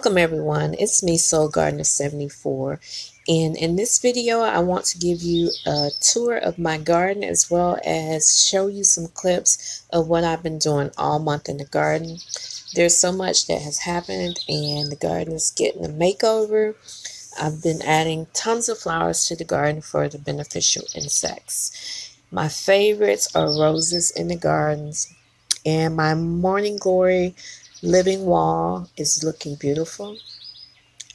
Welcome everyone, it's me Soul Gardener 74, and in this video I want to give you a tour of my garden as well as show you some clips of what I've been doing all month in the garden. There's so much that has happened and the garden is getting a makeover. I've been adding tons of flowers to the garden for the beneficial insects. My favorites are roses in the gardens, and my morning glory living wall is looking beautiful.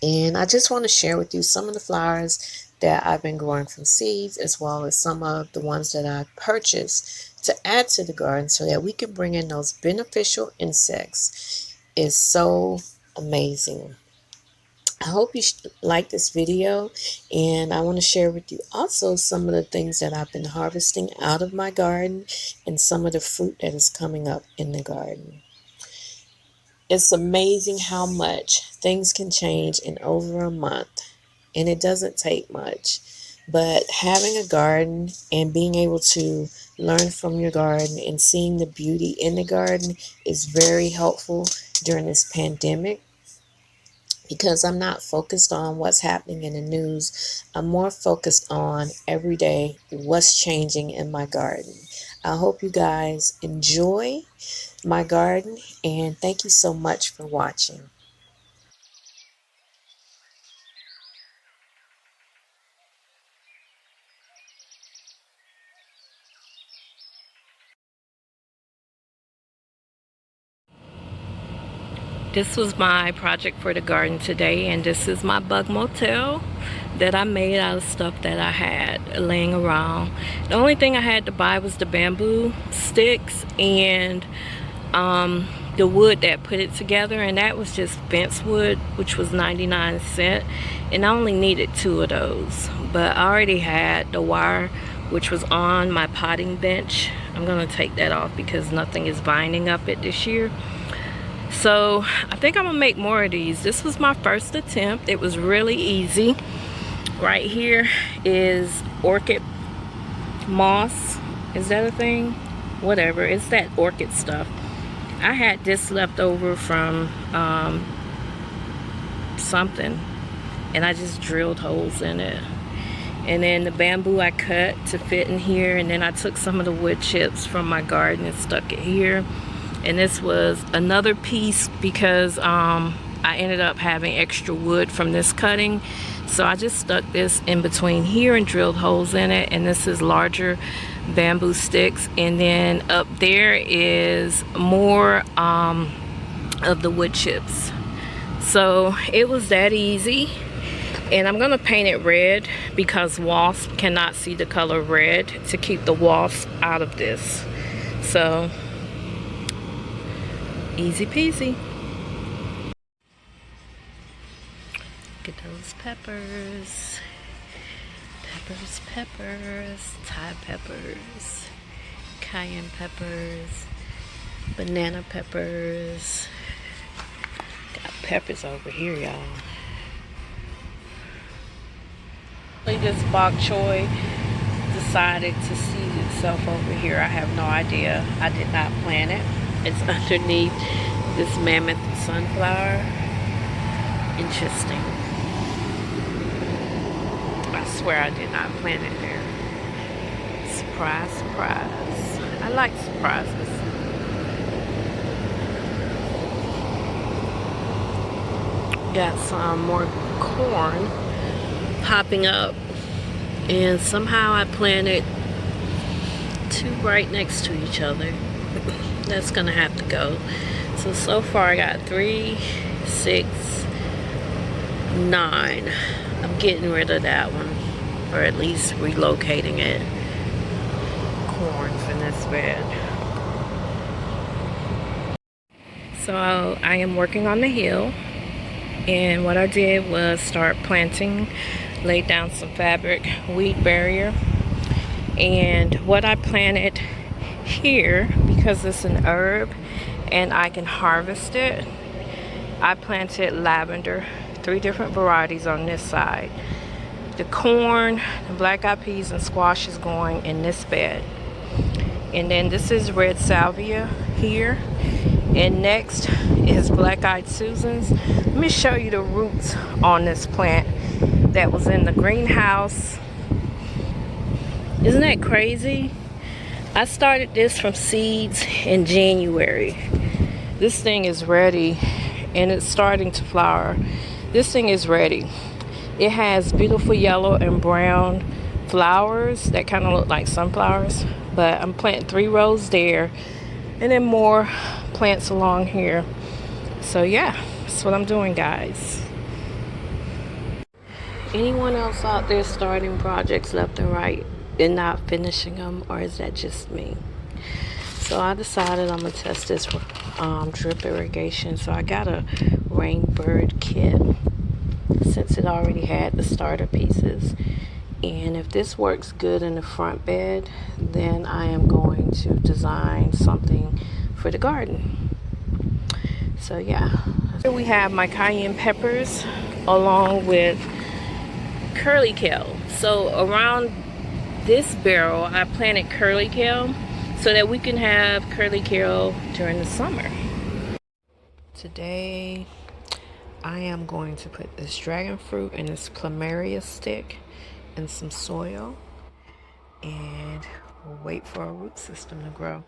And I just want to share with you some of the flowers that I've been growing from seeds, as well as some of the ones that I purchased to add to the garden so that we can bring in those beneficial insects. It's so amazing. I hope you like this video, and I want to share with you also some of the things that I've been harvesting out of my garden and some of the fruit that is coming up in the garden. It's amazing how much things can change in over a month, and it doesn't take much. But having a garden and being able to learn from your garden and seeing the beauty in the garden is very helpful during this pandemic, because I'm not focused on what's happening in the news. I'm more focused on every day what's changing in my garden. I hope you guys enjoy my garden, and thank you so much for watching. This was my project for the garden today, and this is my bug motel that I made out of stuff that I had laying around. The only thing I had to buy was the bamboo sticks and the wood that put it together, and that was just fence wood, which was 99¢, and I only needed 2 of those. But I already had the wire, which was on my potting bench. I'm gonna take that off because nothing is binding up it this year. So I think I'm gonna make more of these. This was my first attempt. It was really easy. Right here is orchid moss. Is that a thing? Whatever, it's that orchid stuff. I had this left over from something, and I just drilled holes in it. And then the bamboo I cut to fit in here, and then I took some of the wood chips from my garden and stuck it here. And this was another piece because I ended up having extra wood from this cutting, so I just stuck this in between here and drilled holes in it. And this is larger bamboo sticks, and then up there is more of the wood chips. So it was that easy. And I'm gonna paint it red because wasps cannot see the color red, to keep the wasps out of this. So easy peasy. Look at those peppers. Peppers, Thai peppers, cayenne peppers, banana peppers. Got peppers over here, y'all. This bok choy decided to seed itself over here. I have no idea. I did not plant it. It's underneath this mammoth sunflower. Interesting. I swear I did not plant it there. Surprise, surprise. I like surprises. Got some more corn popping up, and somehow I planted 2 right next to each other. That's gonna have to go. So far I got 3, 6, 9. I'm getting rid of that one, or at least relocating it. Corns in this bed. So I am working on the hill, and what I did was start planting, laid down some fabric weed barrier. And what I planted here, because it's an herb and I can harvest it, I planted lavender, 3 different varieties on this side. The corn, the black-eyed peas, and squash is going in this bed. And then this is red salvia here, And next is Black-Eyed Susans. Let me show you the roots on this plant that was in the greenhouse. Isn't that crazy? I started this from seeds in January. This thing is ready and it's starting to flower. This thing is ready. It has beautiful yellow and brown flowers that kind of look like sunflowers, but I'm planting 3 rows there and then more plants along here. So yeah, that's what I'm doing, guys. Anyone else out there starting projects left and right and not finishing them, or is that just me? So I decided I'm gonna test this drip irrigation. So I got a Rainbird kit since it already had the starter pieces, and if this works good in the front bed, then I am going to design something for the garden. So yeah, here we have my cayenne peppers along with curly kale. So around this barrel I planted curly kale so that we can have curly kale during the summer. Today I am going to put this dragon fruit and this plumeria stick in some soil, and we'll wait for our root system to grow.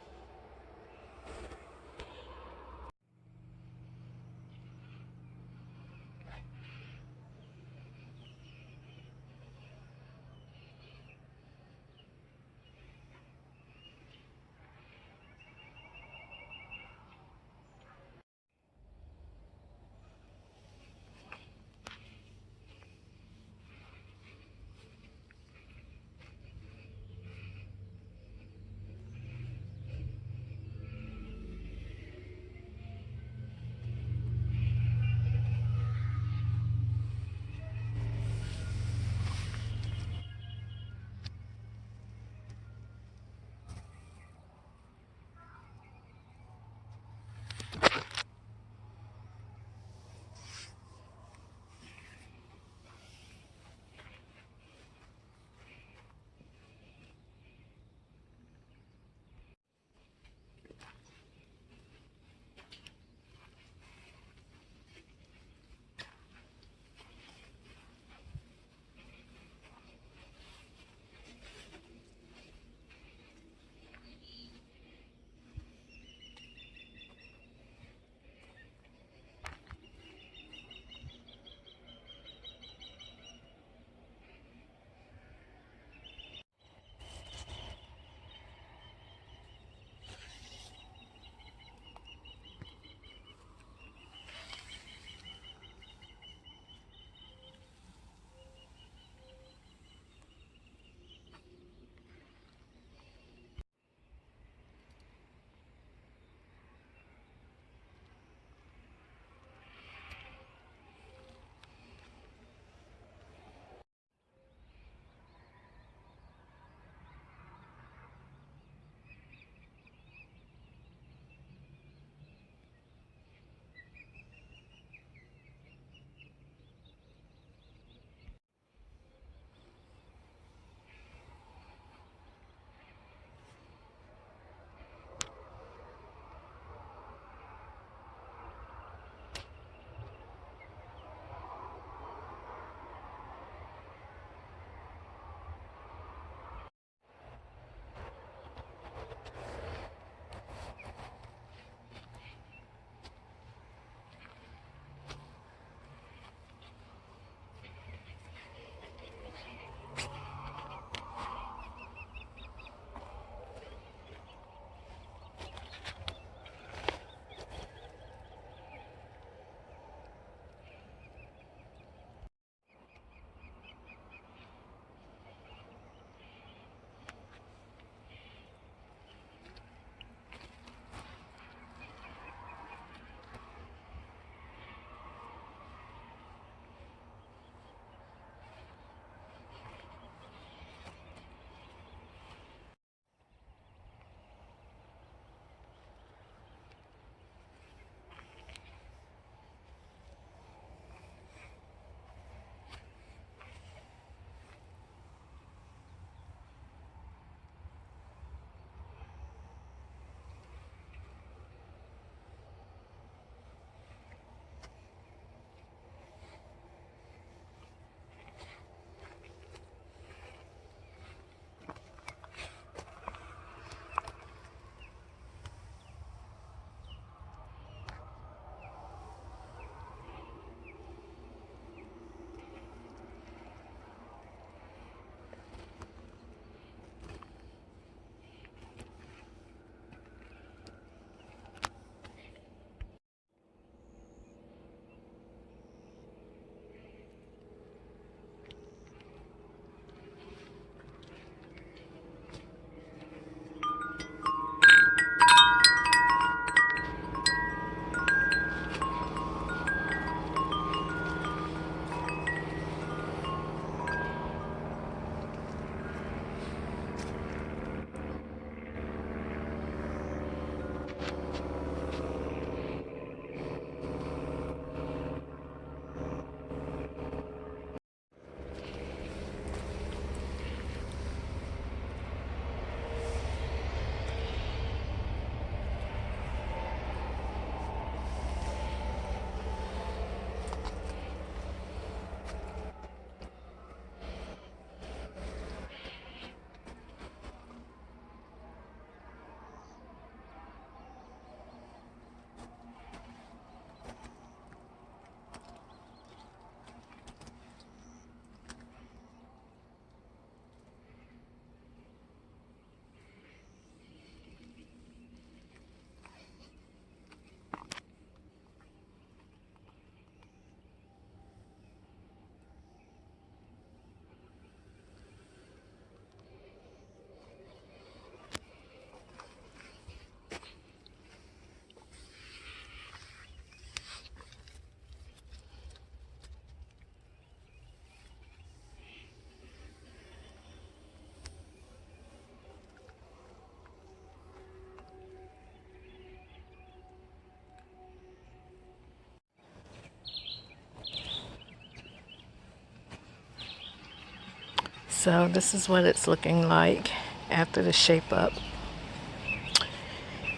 So this is what it's looking like after the shape up.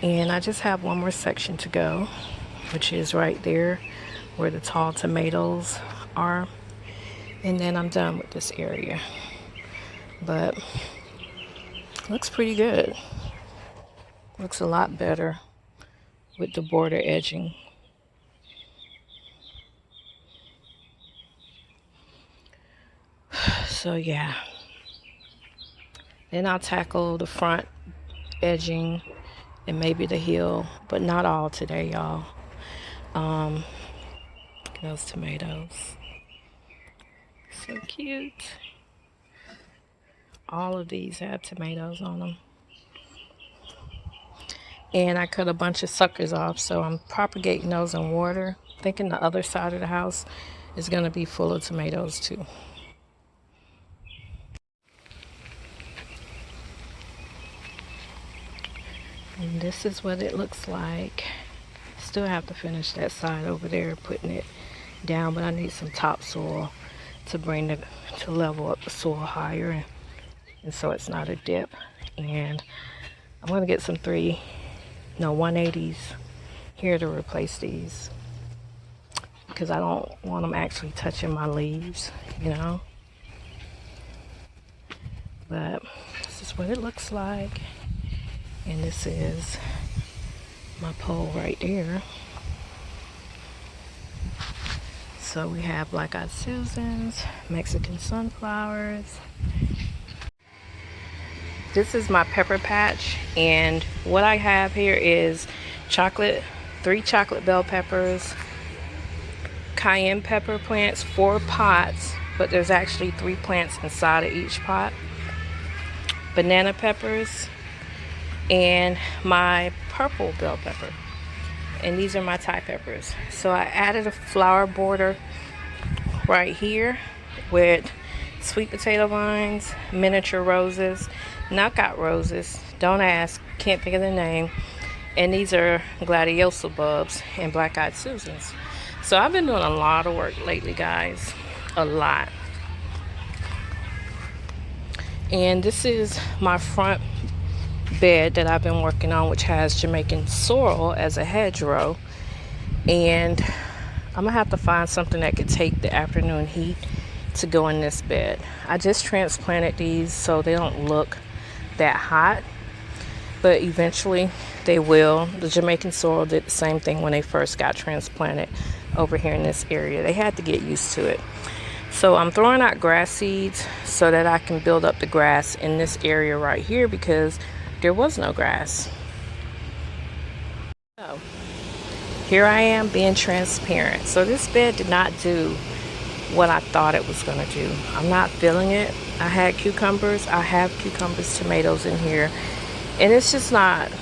And I just have one more section to go, which is right there where the tall tomatoes are. And then I'm done with this area. But looks pretty good. Looks a lot better with the border edging. So yeah. Then I'll tackle the front edging and maybe the heel, but not all today, y'all. Those tomatoes. So cute. All of these have tomatoes on them. And I cut a bunch of suckers off, so I'm propagating those in water, thinking the other side of the house is going to be full of tomatoes too. And this is what it looks like. Still have to finish that side over there, putting it down, but I need some topsoil to level up the soil higher, and so it's not a dip. And I'm going to get some 180s here to replace these, because I don't want them actually touching my leaves, you know. But this is what it looks like. And this is my pole right there. So we have black-eyed Susans, Mexican sunflowers. This is my pepper patch, and what I have here is 3 chocolate bell peppers, cayenne pepper plants, 4 pots, but there's actually 3 plants inside of each pot, banana peppers, and my purple bell pepper. And these are my Thai peppers. So I added a flower border right here with sweet potato vines, miniature roses, knockout roses, don't ask, can't think of the name, and these are gladiosa bulbs and black-eyed Susans. So I've been doing a lot of work lately, guys, a lot. And this is my front bed that I've been working on, which has Jamaican sorrel as a hedgerow, and I'm gonna have to find something that could take the afternoon heat to go in this bed. I just transplanted these so they don't look that hot, but eventually they will. The Jamaican sorrel did the same thing when they first got transplanted over here in this area. They had to get used to it. So I'm throwing out grass seeds so that I can build up the grass in this area right here, because there was no grass. So here I am being transparent. So this bed did not do what I thought it was going to do. I'm not feeling it. I had cucumbers. I have cucumbers, tomatoes in here, and it's just not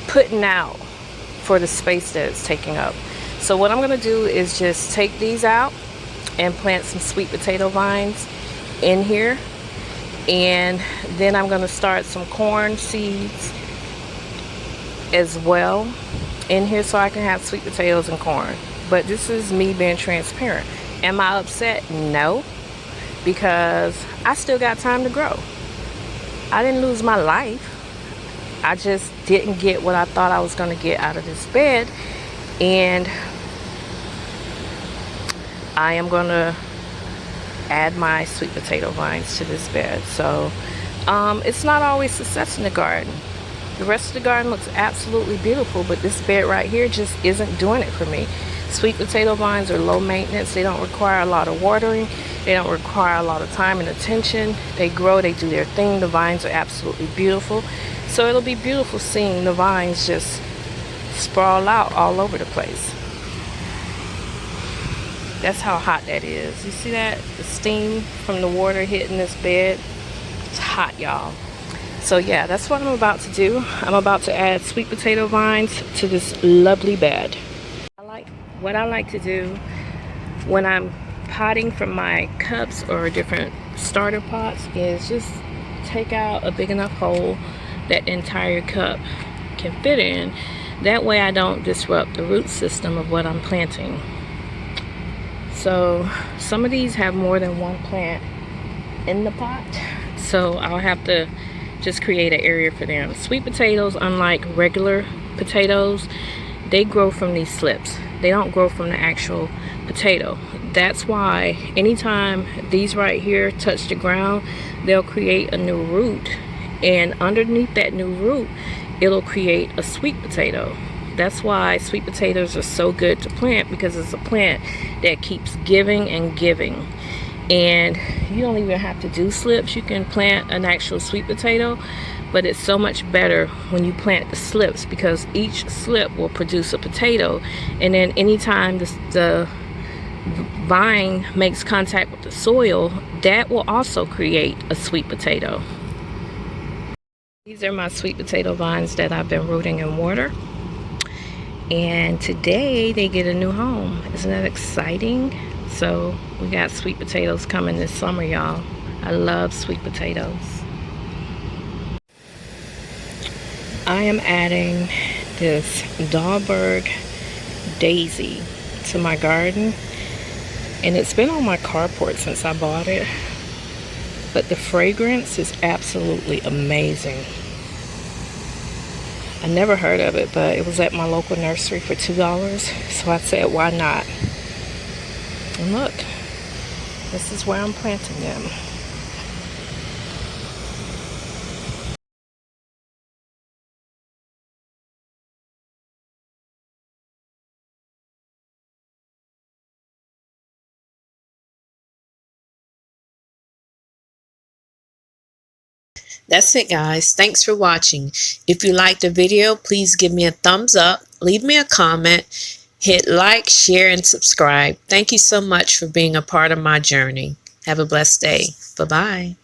putting out for the space that it's taking up. So what I'm going to do is just take these out and plant some sweet potato vines in here. And then I'm going to start some corn seeds as well in here so I can have sweet potatoes and corn. But this is me being transparent. Am I upset? No, because I still got time to grow. I didn't lose my life. I just didn't get what I thought I was going to get out of this bed. And I am going to add my sweet potato vines to this bed. So it's not always success in the garden. The rest of the garden looks absolutely beautiful, but this bed right here just isn't doing it for me. Sweet potato vines are low maintenance. They don't require a lot of watering. They don't require a lot of time and attention. They grow, they do their thing. The vines are absolutely beautiful. So it'll be beautiful seeing the vines just sprawl out all over the place. That's how hot that is. You see that? The steam from the water hitting this bed. It's hot, y'all. So yeah, that's what I'm about to do. I'm about to add sweet potato vines to this lovely bed. What I like to do when I'm potting from my cups or different starter pots is just take out a big enough hole that the entire cup can fit in. That way I don't disrupt the root system of what I'm planting. So some of these have more than one plant in the pot, so I'll have to just create an area for them. Sweet potatoes, unlike regular potatoes, they grow from these slips. They don't grow from the actual potato. That's why anytime these right here touch the ground, they'll create a new root, and underneath that new root, it'll create a sweet potato. That's why sweet potatoes are so good to plant, because it's a plant that keeps giving and giving. And you don't even have to do slips. You can plant an actual sweet potato, but it's so much better when you plant the slips, because each slip will produce a potato, and then anytime the vine makes contact with the soil, that will also create a sweet potato. These are my sweet potato vines that I've been rooting in water, and today they get a new home. Isn't that exciting? So we got sweet potatoes coming this summer, y'all. I love sweet potatoes. I am adding this Dahlberg daisy to my garden, and it's been on my carport since I bought it, but the fragrance is absolutely amazing. I never heard of it, but it was at my local nursery for $2, so I said, why not? And look, this is where I'm planting them. That's it, guys. Thanks for watching. If you liked the video, please give me a thumbs up, leave me a comment, hit like, share, and subscribe. Thank you so much for being a part of my journey. Have a blessed day. Bye-bye.